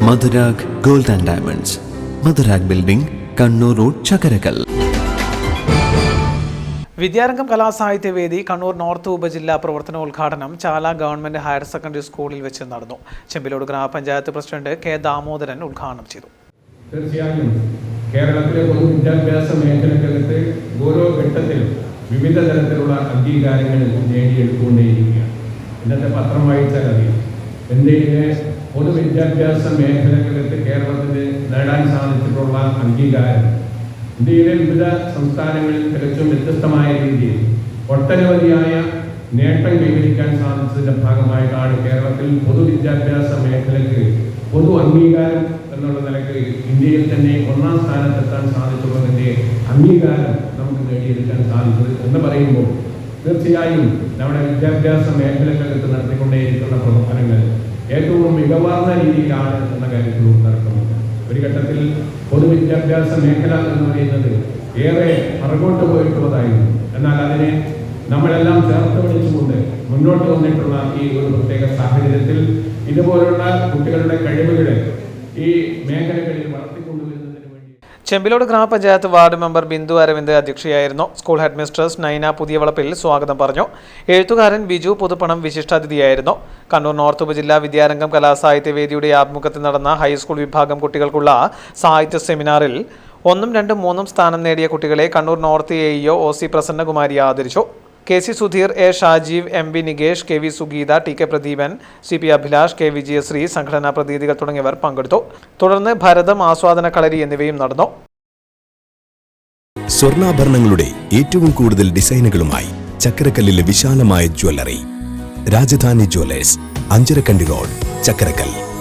Madhurag gold and diamonds, Madhurag building, Kannur road, Chakarakal. Vidyarangam Kalasahithyavedi Kannur north ഉപജില്ലാ പ്രവർത്തനോദ്ഘാടനം Chala government higher secondary സ്കൂളിൽ വെച്ച് നടന്നു. ചെമ്പിലോട് ഗ്രാമപഞ്ചായത്ത് പ്രസിഡന്റ് കെ ദാമോദരൻ ഉദ്ഘാടനം ചെയ്തു. തീർച്ചയായും കേരളത്തിലെ പൊതുവിദ്യാഭ്യാസ മേഖലകൾക്ക് ഓരോ ഘട്ടത്തിലും വിവിധ തരത്തിലുള്ള അംഗീകാരങ്ങൾ നേടിയെടുത്തുകൊണ്ടേയിരിക്കുകയാണ്. ഇന്നത്തെ പത്രം വായിച്ചാൽ അറിയാം, ഇന്ത്യയിലെ പൊതുവിദ്യാഭ്യാസ മേഖലകൾക്ക് കേരളത്തിന് നേടാൻ സാധിച്ചിട്ടുള്ള അംഗീകാരം ഇന്ത്യയിലെ വിവിധ സംസ്ഥാനങ്ങളിൽ തികച്ചും വ്യത്യസ്തമായ രീതിയിൽ ഒട്ടനവധിയായ നേട്ടം കൈവരിക്കാൻ സാധിച്ചതിൻ്റെ ഭാഗമായിട്ടാണ് കേരളത്തിൽ പൊതുവിദ്യാഭ്യാസ മേഖലയ്ക്ക് പൊതു അംഗീകാരം എന്നുള്ള നിലയ്ക്ക് ഇന്ത്യയിൽ തന്നെ ഒന്നാം സ്ഥാനത്തെത്താൻ സാധിച്ചുള്ളതിൻ്റെ അംഗീകാരം നമുക്ക് നേടിയെടുക്കാൻ സാധിച്ചത് എന്ന് പറയുമ്പോൾ തീർച്ചയായും നമ്മുടെ വിദ്യാഭ്യാസ മേഖലകൾക്ക് നടത്തിക്കൊണ്ടേയിരിക്കുന്ന പ്രവർത്തനങ്ങൾ ഏറ്റവും മികവാർന്ന രീതിയിലാണ് എന്ന കാര്യത്തിൽ തർക്കമില്ല. ഒരു ഘട്ടത്തിൽ പൊതുവിദ്യാഭ്യാസ മേഖല എന്ന് പറയുന്നത് ഏറെ പുറകോട്ട് പോയിട്ടുള്ളതായിരുന്നു. എന്നാൽ അതിനെ നമ്മളെല്ലാം ചേർത്ത് പിടിച്ചുകൊണ്ട് മുന്നോട്ട് വന്നിട്ടുള്ള ഈ ഒരു പ്രത്യേക സാഹചര്യത്തിൽ ഇതുപോലുള്ള കുട്ടികളുടെ കഴിവുകളെ ഈ മേഖലകളിൽ വളർത്തിക്കൊണ്ടുവരുന്നതിന് വേണ്ടി ചെമ്പിലോട് ഗ്രാമപഞ്ചായത്ത് വാർഡ് മെമ്പർ ബിന്ദു അരവിന്ദ് അധ്യക്ഷയായിരുന്നു. School head mistress Naina Puthiyavalappil സ്വാഗതം പറഞ്ഞു. എഴുത്തുകാരൻ ബിജു പുതുപ്പണം വിശിഷ്ടാതിഥിയായിരുന്നു. കണ്ണൂർ നോർത്ത് ഉപജില്ലാ വിദ്യാരംഗം കലാസാഹിത്യവേദിയുടെ ആഭിമുഖ്യത്തിൽ നടന്ന ഹൈസ്കൂൾ വിഭാഗം കുട്ടികൾക്കുള്ള സാഹിത്യ സെമിനാറിൽ 1, 2, 3 സ്ഥാനം നേടിയ കുട്ടികളെ Kannur north AEO OC Prasannakumari ആദരിച്ചു. KC Sudheer, A Shajeev, MB Nikesh, KV Sugeetha, TK Pradeepan, CP Abhilash, K വിജയശ്രീ, സംഘടനാ പ്രതിനിധികൾ തുടങ്ങിയവർ പങ്കെടുത്തു. തുടർന്ന് ഭരതം, ആസ്വാദന കളരി എന്നിവയും നടന്നു. സ്വർണ്ണാഭരണങ്ങളുടെ ഏറ്റവും കൂടുതൽ ഡിസൈനുകളുമായി ചക്കരക്കല്ലിലെ വിശാലമായ jewellery Rajadhani jewellers, Anjarakandy road, Chakkarakkal.